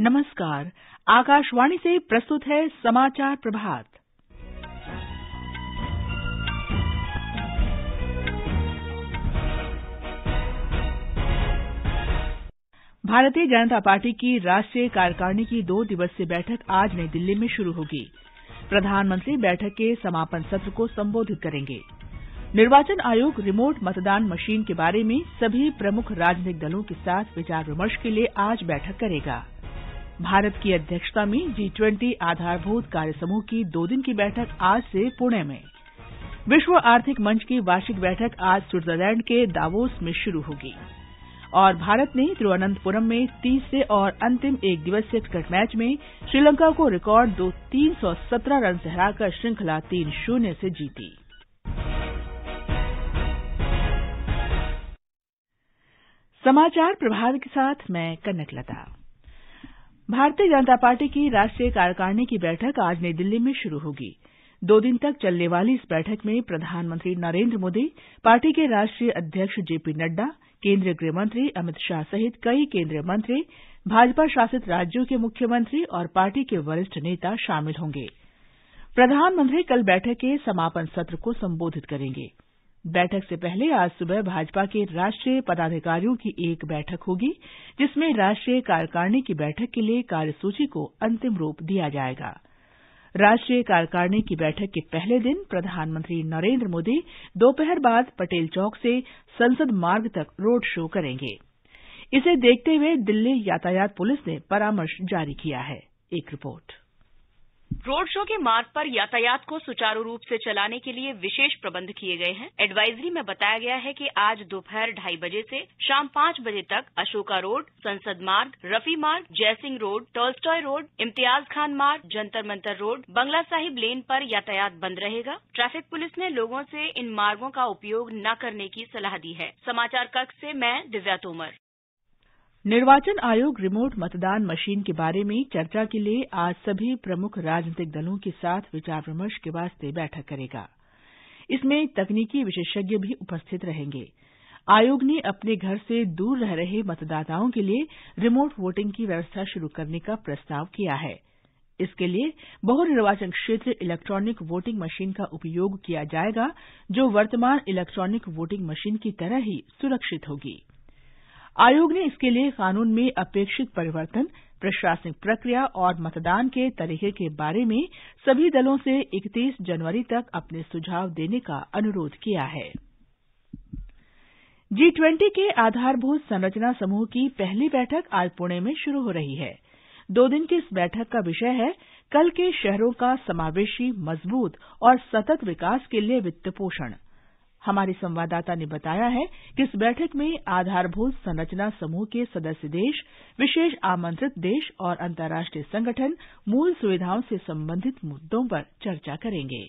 नमस्कार। आकाशवाणी से प्रस्तुत है समाचार प्रभात। भारतीय जनता पार्टी की राष्ट्रीय कार्यकारिणी की 2 दिवसीय बैठक आज नई दिल्ली में शुरू होगी। प्रधानमंत्री बैठक के समापन सत्र को संबोधित करेंगे। निर्वाचन आयोग रिमोट मतदान मशीन के बारे में सभी प्रमुख राजनीतिक दलों के साथ विचार विमर्श के लिए आज बैठक करेगा। भारत की अध्यक्षता में G20 आधारभूत कार्य समूह की 2 दिन की बैठक आज से पुणे में। विश्व आर्थिक मंच की वार्षिक बैठक आज स्विट्जरलैंड के दावोस में शुरू होगी। और भारत ने तिरुवनंतपुरम में तीसरे और अंतिम एक दिवसीय क्रिकेट मैच में श्रीलंका को रिकॉर्ड 317 रन से हराकर श्रृंखला 3-0 से जीती। समाचार प्रभात के साथ मैं कनक लता। भारतीय जनता पार्टी की राष्ट्रीय कार्यकारिणी की बैठक आज नई दिल्ली में शुरू होगी। 2 दिन तक चलने वाली इस बैठक में प्रधानमंत्री नरेंद्र मोदी, पार्टी के राष्ट्रीय अध्यक्ष जेपी नड्डा, केंद्रीय गृह मंत्री अमित शाह सहित कई केंद्रीय मंत्री, भाजपा शासित राज्यों के मुख्यमंत्री और पार्टी के वरिष्ठ नेता शामिल होंगे। प्रधानमंत्री कल बैठक के समापन सत्र को संबोधित करेंगे। बैठक से पहले आज सुबह भाजपा के राष्ट्रीय पदाधिकारियों की एक बैठक होगी, जिसमें राष्ट्रीय कार्यकारिणी की बैठक के लिए कार्यसूची को अंतिम रूप दिया जाएगा। राष्ट्रीय कार्यकारिणी की बैठक के पहले दिन प्रधानमंत्री नरेंद्र मोदी दोपहर बाद पटेल चौक से संसद मार्ग तक रोड शो करेंगे। इसे देखते हुए दिल्ली यातायात पुलिस ने परामर्श जारी किया है। एक रिपोर्ट। रोड शो के मार्ग पर यातायात को सुचारू रूप से चलाने के लिए विशेष प्रबंध किए गए हैं। एडवाइजरी में बताया गया है कि आज दोपहर 2:30 बजे से शाम 5 बजे तक अशोका रोड, संसद Marg, Rafi Marg, Jaisingh road, Tolstoy road, Imtiaz Khan Marg, Jantar Mantar road, Bangla Sahib lane पर यातायात बंद रहेगा। ट्रैफिक पुलिस ने लोगों से इन मार्गों का उपयोग न करने की सलाह दी है। समाचार कक्ष से मैं दिव्या तोमर। निर्वाचन आयोग रिमोट मतदान मशीन के बारे में चर्चा के लिए आज सभी प्रमुख राजनीतिक दलों के साथ विचार विमर्श के वास्ते बैठक करेगा। इसमें तकनीकी विशेषज्ञ भी उपस्थित रहेंगे। आयोग ने अपने घर से दूर रह रहे मतदाताओं के लिए रिमोट वोटिंग की व्यवस्था शुरू करने का प्रस्ताव किया है। इसके लिए बहुनिर्वाचन क्षेत्र इलेक्ट्रॉनिक वोटिंग मशीन का उपयोग किया जाएगा, जो वर्तमान इलेक्ट्रॉनिक वोटिंग मशीन की तरह ही सुरक्षित होगी। आयोग ने इसके लिए कानून में अपेक्षित परिवर्तन, प्रशासनिक प्रक्रिया और मतदान के तरीके के बारे में सभी दलों से 31 जनवरी तक अपने सुझाव देने का अनुरोध किया है। G20 के आधारभूत संरचना समूह की पहली बैठक आज पुणे में शुरू हो रही है। 2 दिन की इस बैठक का विषय है कल के शहरों का समावेशी, मजबूत और सतत विकास के लिए वित्त पोषण। हमारे संवाददाता ने बताया है कि इस बैठक में आधारभूत संरचना समूह के सदस्य देश, विशेष आमंत्रित देश और अंतर्राष्ट्रीय संगठन मूल सुविधाओं से संबंधित मुद्दों पर चर्चा करेंगे।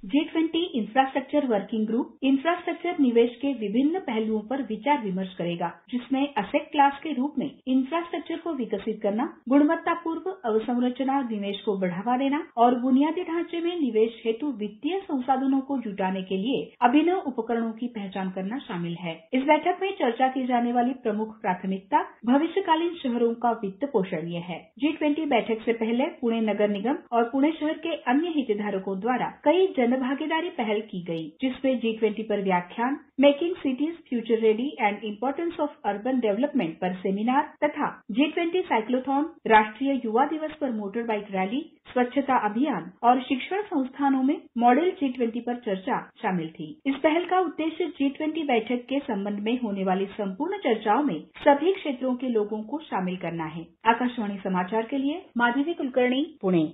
G20 infrastructure working group infrastructure निवेश के विभिन्न पहलुओं पर विचार विमर्श करेगा, जिसमें असेट क्लास के रूप में इंफ्रास्ट्रक्चर को विकसित करना, गुणवत्तापूर्ण अवसंरचना निवेश को बढ़ावा देना और बुनियादी ढांचे में निवेश हेतु वित्तीय संसाधनों को जुटाने के लिए अभिनव उपकरणों की पहचान करना शामिल है। इस बैठक में चर्चा की जाने वाली प्रमुख प्राथमिकता भविष्यकालीन शहरों का वित्त पोषण ये है। G20 बैठक से पहले पुणे नगर निगम और पुणे शहर के अन्य हितधारकों द्वारा कई भागीदारी पहल की गई, जिसमें G20 पर व्याख्यान, making cities future ready and importance of urban development पर सेमिनार तथा G20 साइक्लोथॉन, राष्ट्रीय युवा दिवस पर मोटर बाइक रैली, स्वच्छता अभियान और शिक्षण संस्थानों में मॉडल G20 पर चर्चा शामिल थी। इस पहल का उद्देश्य G20 बैठक के संबंध में होने वाली संपूर्ण चर्चाओं में सभी क्षेत्रों के लोगों को शामिल करना है। आकाशवाणी समाचार के लिए माधवी कुलकर्णी, पुणे।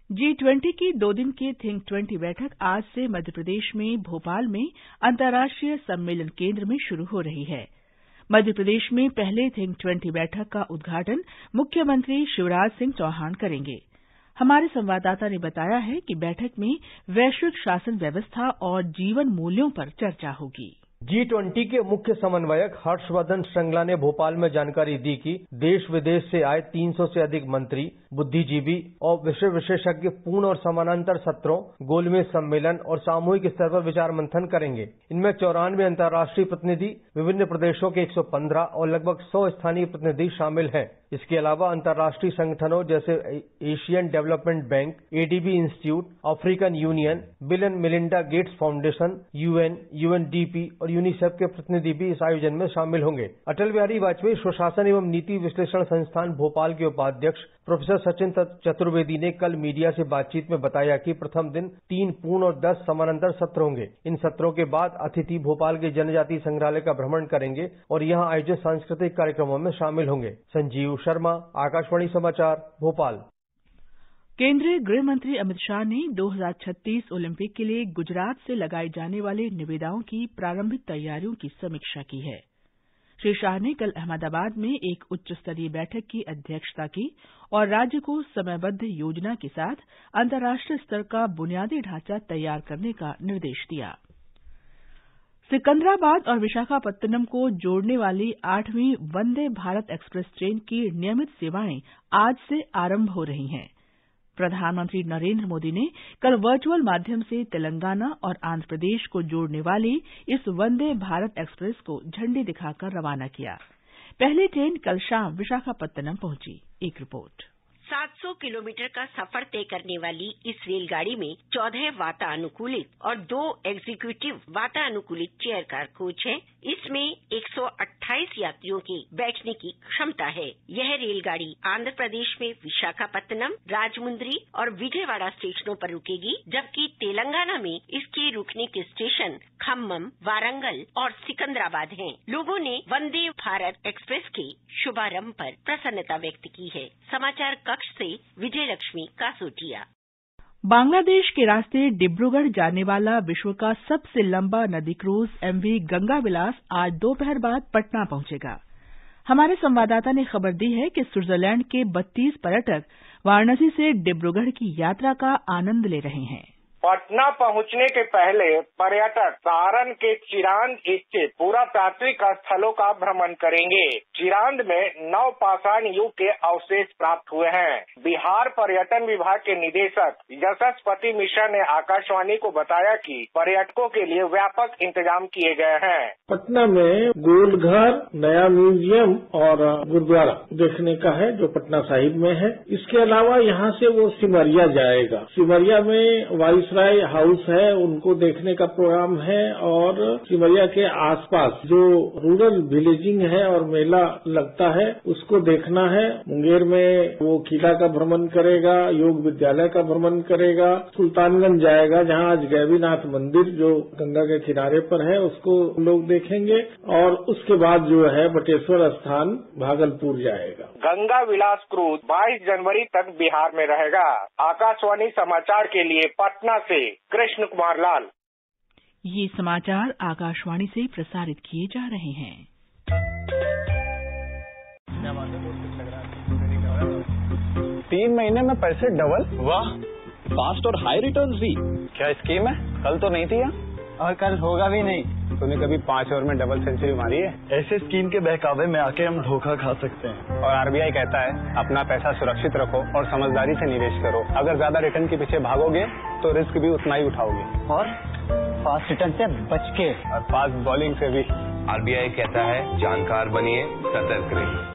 G20 की 2 दिन की थिंक 20 बैठक आज से मध्य प्रदेश में भोपाल में अंतर्राष्ट्रीय सम्मेलन केंद्र में शुरू हो रही है। मध्य प्रदेश में पहले थिंक 20 बैठक का उद्घाटन मुख्यमंत्री शिवराज सिंह चौहान करेंगे। हमारे संवाददाता ने बताया है कि बैठक में वैश्विक शासन व्यवस्था और जीवन मूल्यों पर चर्चा होगी। G20 के मुख्य समन्वयक हर्षवर्धन श्रृंगला ने भोपाल में जानकारी दी कि देश विदेश से आए 300 से अधिक मंत्री, बुद्धिजीवी और विषय विशेषज्ञ पूर्ण और समानांतर सत्रों, गोलमेज सम्मेलन और सामूहिक स्तर पर विचार मंथन करेंगे। इनमें 94 अंतर्राष्ट्रीय प्रतिनिधि, विभिन्न प्रदेशों के 115 और लगभग 100 स्थानीय प्रतिनिधि शामिल हैं। इसके अलावा अंतर्राष्ट्रीय संगठनों जैसे Asian development bank, ADB institute, African union, bill and Melinda Gates foundation, UN, UNDP और यूनिसेफ के प्रतिनिधि भी इस आयोजन में शामिल होंगे। अटल बिहारी वाजपेयी सुशासन एवं नीति विश्लेषण संस्थान भोपाल के उपाध्यक्ष प्रोफेसर सचिन चतुर्वेदी ने कल मीडिया से बातचीत में बताया कि प्रथम दिन 3 पूर्ण और 10 समानांतर सत्र होंगे। इन सत्रों के बाद अतिथि भोपाल के जनजातीय संग्रहालय का भ्रमण करेंगे और यहां आयोजित सांस्कृतिक कार्यक्रमों में शामिल होंगे। संजीव शर्मा, आकाशवाणी समाचार, भोपाल। केंद्रीय गृह मंत्री अमित शाह ने 2036 ओलंपिक के लिए गुजरात से लगाए जाने वाले निविदाओं की प्रारंभिक तैयारियों की समीक्षा की है। श्री शाह ने कल अहमदाबाद में एक उच्च स्तरीय बैठक की अध्यक्षता की और राज्य को समयबद्ध योजना के साथ अंतर्राष्ट्रीय स्तर का बुनियादी ढांचा तैयार करने का निर्देश दिया। सिकंदराबाद और विशाखापत्तनम को जोड़ने वाली 8वीं वंदे भारत एक्सप्रेस ट्रेन की नियमित सेवाएं आज से आरंभ हो रही हैं। प्रधानमंत्री नरेंद्र मोदी ने कल वर्चुअल माध्यम से तेलंगाना और आंध्र प्रदेश को जोड़ने वाली इस वंदे भारत एक्सप्रेस को झंडी दिखाकर रवाना किया। पहली ट्रेन कल शाम विशाखापत्तनम पहुंची। एक रिपोर्ट। 700 किलोमीटर का सफर तय करने वाली इस रेलगाड़ी में 14 वातानुकूलित और 2 एग्जीक्यूटिव वातानुकूलित चेयर कार कोच हैं। इसमें 128 यात्रियों के बैठने की क्षमता है। यह रेलगाड़ी आंध्र प्रदेश में विशाखापत्तनम, राजमुंद्री और विजयवाड़ा स्टेशनों पर रुकेगी, जबकि तेलंगाना में इसके रुकने के स्टेशन खम्मम, वारंगल और सिकंदराबाद हैं। लोगों ने वंदे भारत एक्सप्रेस के शुभारंभ पर प्रसन्नता व्यक्त की है। समाचार कक्ष से विजय लक्ष्मी कासोटिया। बांग्लादेश के रास्ते डिब्रूगढ़ जाने वाला विश्व का सबसे लंबा नदी क्रूज एमवी गंगा विलास आज दोपहर बाद पटना पहुंचेगा। हमारे संवाददाता ने खबर दी है कि स्विट्जरलैंड के 32 पर्यटक वाराणसी से डिब्रूगढ़ की यात्रा का आनंद ले रहे हैं। पटना पहुंचने के पहले पर्यटक सारण के चिरांद स्थित पुरातात्विक स्थलों का भ्रमण करेंगे। चिरांद में नवपाषाण युग के अवशेष प्राप्त हुए हैं। बिहार पर्यटन विभाग के निदेशक यशस्पति मिश्रा ने आकाशवाणी को बताया कि पर्यटकों के लिए व्यापक इंतजाम किए गए हैं। पटना में गोलघर, नया म्यूजियम और गुरुद्वारा देखने का है जो पटना साहिब में है। इसके अलावा यहाँ से वो सिमरिया जाएगा। सिमरिया में वाइसराय हाउस है, उनको देखने का प्रोग्राम है और सिमरिया के आसपास जो रूरल विलेजिंग है और मेला लगता है उसको देखना है। मुंगेर में वो किला का भ्रमण करेगा, योग विद्यालय का भ्रमण करेगा, सुल्तानगंज जाएगा जहाँ आज गैवीनाथ मंदिर जो गंगा के किनारे पर है उसको लोग देखेंगे और उसके बाद जो है बटेश्वर स्थान भागलपुर जाएगा। गंगा विलास क्रूज 22 जनवरी तक बिहार में रहेगा। आकाशवाणी समाचार के लिए पटना से कृष्ण कुमार लाल। ये समाचार आकाशवाणी से प्रसारित किए जा रहे हैं। 3 महीने में पैसे डबल, वाह, फास्ट और हाई रिटर्न्स भी। क्या स्कीम है? कल तो नहीं थी और कल होगा भी नहीं। तूने कभी 5 ओवर में डबल सेंचुरी मारी है? ऐसे स्कीम के बहकावे में आके हम धोखा खा सकते हैं। और आरबीआई कहता है अपना पैसा सुरक्षित रखो और समझदारी से निवेश करो। अगर ज्यादा रिटर्न के पीछे भागोगे तो रिस्क भी उतना ही उठाओगे। और फास्ट रिटर्न से बच के और फास्ट बॉलिंग से भी। आरबीआई कहता है जानकार बनिए, सतर्क रहिए।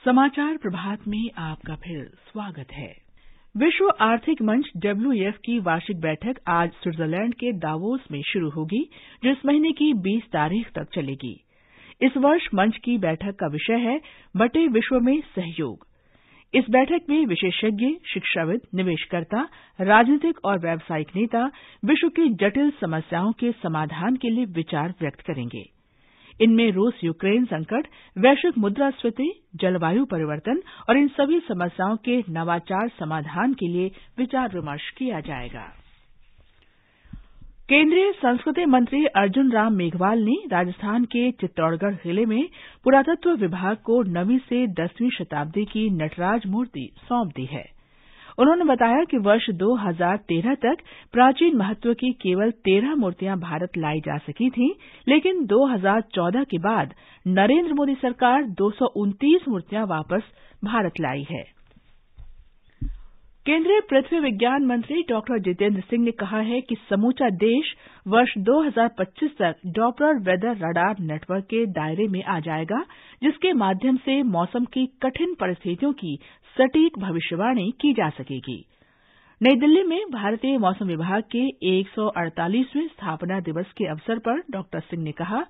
समाचार प्रभात में आपका फिर स्वागत है। विश्व आर्थिक मंच WEF की वार्षिक बैठक आज स्विट्जरलैंड के दावोस में शुरू होगी, जो इस महीने की 20 तारीख तक चलेगी। इस वर्ष मंच की बैठक का विषय है बटे विश्व में सहयोग। इस बैठक में विशेषज्ञ, शिक्षाविद, निवेशकर्ता, राजनीतिक और व्यावसायिक नेता विश्व की जटिल समस्याओं के समाधान के लिए विचार व्यक्त करेंगे। इनमें रूस यूक्रेन संकट, वैश्विक मुद्रास्फीति, जलवायु परिवर्तन और इन सभी समस्याओं के नवाचार समाधान के लिए विचार विमर्श किया जाएगा। केंद्रीय संस्कृति मंत्री अर्जुन राम मेघवाल ने राजस्थान के चित्तौड़गढ़ जिले में पुरातत्व विभाग को 9वीं से 10वीं शताब्दी की नटराज मूर्ति सौंप दी है। उन्होंने बताया कि वर्ष 2013 तक प्राचीन महत्व की केवल 13 मूर्तियां भारत लाई जा सकी थीं, लेकिन 2014 के बाद नरेंद्र मोदी सरकार 229 मूर्तियां वापस भारत लाई है। केंद्रीय पृथ्वी विज्ञान मंत्री डॉक्टर जितेंद्र सिंह ने कहा है कि समूचा देश वर्ष 2025 तक डॉपलर वेदर रडार नेटवर्क के दायरे में आ जाएगा, जिसके माध्यम से मौसम की कठिन परिस्थितियों की सटीक भविष्यवाणी की जा सकेगी। नई दिल्ली में भारतीय मौसम विभाग के 148वें स्थापना दिवस के अवसर पर डॉक्टर सिंह ने कहा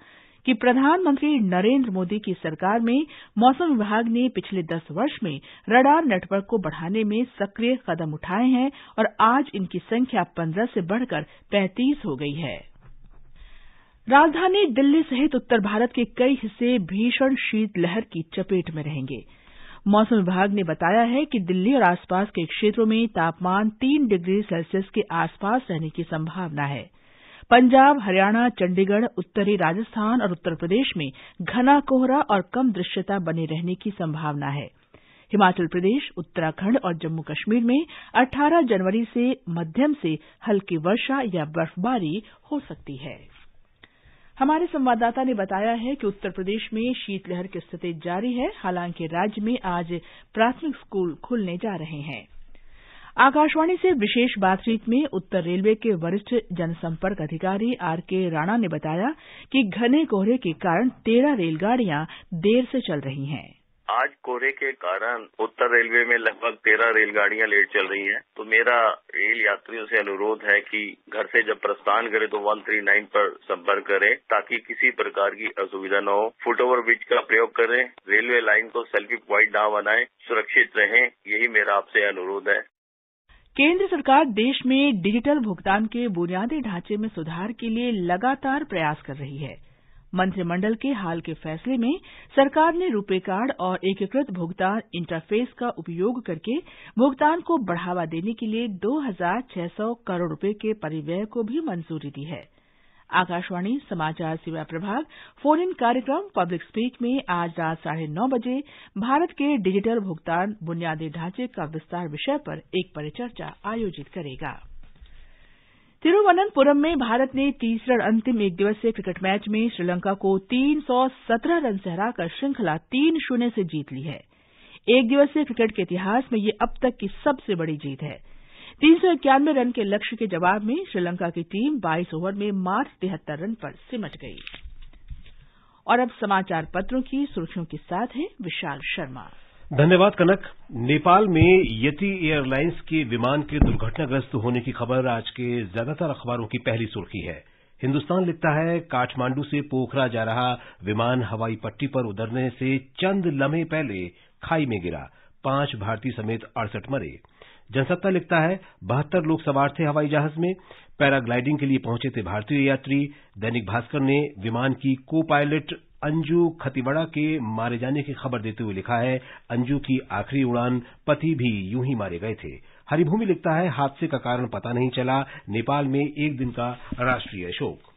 कि प्रधानमंत्री नरेंद्र मोदी की सरकार में मौसम विभाग ने पिछले 10 वर्ष में रडार नेटवर्क को बढ़ाने में सक्रिय कदम उठाए हैं और आज इनकी संख्या 15 से बढ़कर 35 हो गई है। राजधानी दिल्ली सहित उत्तर भारत के कई हिस्से भीषण शीतलहर की चपेट में रहेंगे। मौसम विभाग ने बताया है कि दिल्ली और आसपास के क्षेत्रों में तापमान 3 डिग्री सेल्सियस के आसपास रहने की संभावना है। पंजाब, हरियाणा, चंडीगढ़, उत्तरी राजस्थान और उत्तर प्रदेश में घना कोहरा और कम दृश्यता बने रहने की संभावना है। हिमाचल प्रदेश, उत्तराखंड और जम्मू कश्मीर में 18 जनवरी से मध्यम से हल्की वर्षा या बर्फबारी हो सकती है। हमारे संवाददाता ने बताया है कि उत्तर प्रदेश में शीतलहर की स्थिति जारी है। हालांकि राज्य में आज प्राथमिक स्कूल खुलने जा रहे हैं। आकाशवाणी से विशेष बातचीत में उत्तर रेलवे के वरिष्ठ जनसंपर्क अधिकारी आरके राणा ने बताया कि घने कोहरे के कारण 13 रेलगाड़ियां देर से चल रही हैं। आज कोहरे के कारण उत्तर रेलवे में लगभग 13 रेलगाड़ियां लेट चल रही हैं। तो मेरा रेल यात्रियों से अनुरोध है कि घर से जब प्रस्थान करें तो 139 पर संपर्क करें ताकि किसी प्रकार की असुविधा न हो। फुटओवर ब्रिज का प्रयोग करें, रेलवे लाइन को सेल्फी प्वाइंट न बनाएं, सुरक्षित रहें, यही मेरा आपसे अनुरोध है। केंद्र सरकार देश में डिजिटल भुगतान के बुनियादी ढांचे में सुधार के लिए लगातार प्रयास कर रही है। मंत्रिमंडल के हाल के फैसले में सरकार ने रुपे कार्ड और एकीकृत भुगतान इंटरफेस का उपयोग करके भुगतान को बढ़ावा देने के लिए 2,600 करोड़ रुपए के परिव्यय को भी मंजूरी दी है। आकाशवाणी समाचार सेवा प्रभाग फोन इन कार्यक्रम पब्लिक स्पीक में आज रात 9:30 बजे भारत के डिजिटल भुगतान बुनियादी ढांचे का विस्तार विषय पर एक परिचर्चा आयोजित करेगा। तिरुवनंतपुरम में भारत ने तीसरे और अंतिम एक दिवसीय क्रिकेट मैच में श्रीलंका को 317 रन से हराकर श्रृंखला 3-0 से जीत ली है। एक दिवसीय क्रिकेट के इतिहास में यह अब तक की सबसे बड़ी जीत है। 391 रन के लक्ष्य के जवाब में श्रीलंका की टीम 22 ओवर में मात्र 73 रन पर सिमट गई। और अब समाचार पत्रों की सुर्खियों के साथ है विशाल शर्मा। धन्यवाद कनक। नेपाल में यति एयरलाइंस के विमान के दुर्घटनाग्रस्त होने की खबर आज के ज्यादातर अखबारों की पहली सुर्खी है। हिंदुस्तान लिखता है काठमांडू से पोखरा जा रहा विमान हवाई पट्टी पर उतरने से चंद लम्हे पहले खाई में गिरा, 5 भारतीय समेत 68 मरे। जनसत्ता लिखता है 72 लोग सवार थे हवाई जहाज में, पैराग्लाइडिंग के लिए पहुंचे थे भारतीय यात्री। दैनिक भास्कर ने विमान की को पायलट अंजू खतिवड़ा के मारे जाने की खबर देते हुए लिखा है अंजू की आखिरी उड़ान, पति भी यूं ही मारे गए थे। हरिभूमि लिखता है हादसे का कारण पता नहीं चला, नेपाल में एक दिन का राष्ट्रीय शोक।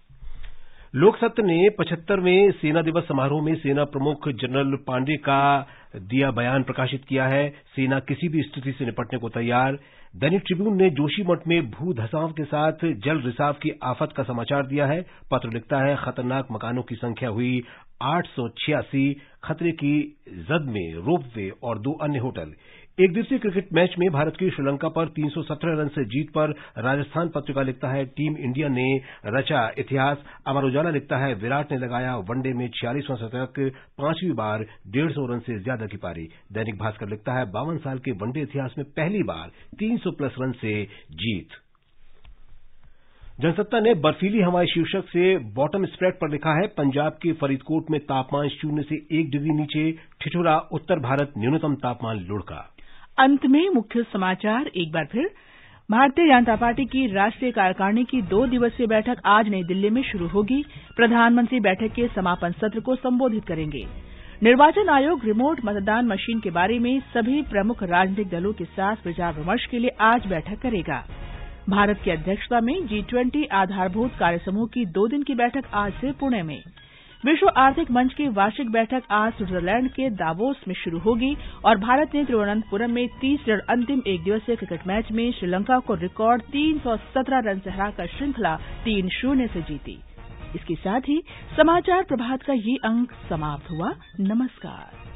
लोकसत्ता ने 75वें सेना दिवस समारोह में सेना प्रमुख जनरल पांडे का दिया बयान प्रकाशित किया है। सेना किसी भी स्थिति से निपटने को तैयार। दैनिक ट्रिब्यून ने जोशीमठ में भू धसाव के साथ जल रिसाव की आफत का समाचार दिया है। पत्र लिखता है खतरनाक मकानों की संख्या हुई 886, खतरे की जद में रोपवे और 2 अन्य होटल। एक दिवसीय क्रिकेट मैच में भारत की श्रीलंका पर 317 रन से जीत पर राजस्थान पत्रिका लिखता है टीम इंडिया ने रचा इतिहास। अमर उजाला लिखता है विराट ने लगाया वनडे में 46वां शतक, 5वीं बार 150 रन से ज्यादा की पारी। दैनिक भास्कर लिखता है 52 साल के वनडे इतिहास में पहली बार 300+ रन से जीत। जनसत्ता ने बर्फीली हवाएं शीर्षक से बॉटम स्प्रेड पर लिखा है पंजाब के फरीदकोट में तापमान 0 से 1 डिग्री नीचे, ठिठुरा उत्तर भारत न्यूनतम तापमान लुढ़का। अंत में मुख्य समाचार एक बार फिर। भारतीय जनता पार्टी की राष्ट्रीय कार्यकारिणी की 2 दिवसीय बैठक आज नई दिल्ली में शुरू होगी। प्रधानमंत्री बैठक के समापन सत्र को संबोधित करेंगे। निर्वाचन आयोग रिमोट मतदान मशीन के बारे में सभी प्रमुख राजनीतिक दलों के साथ विचार विमर्श के लिए आज बैठक करेगा। भारत की अध्यक्षता में G20 आधारभूत कार्यसमूह की 2 दिन की बैठक आज से पुणे में। विश्व आर्थिक मंच की वार्षिक बैठक आज स्विट्जरलैंड के दावोस में शुरू होगी और भारत ने तिरुवनंतपुरम में तीसरे अंतिम एक दिवसीय क्रिकेट मैच में श्रीलंका को रिकॉर्ड 317 रन से हराकर श्रृंखला 3-0 से जीती। इसके साथ ही समाचार प्रभात का ये अंक समाप्त हुआ। नमस्कार।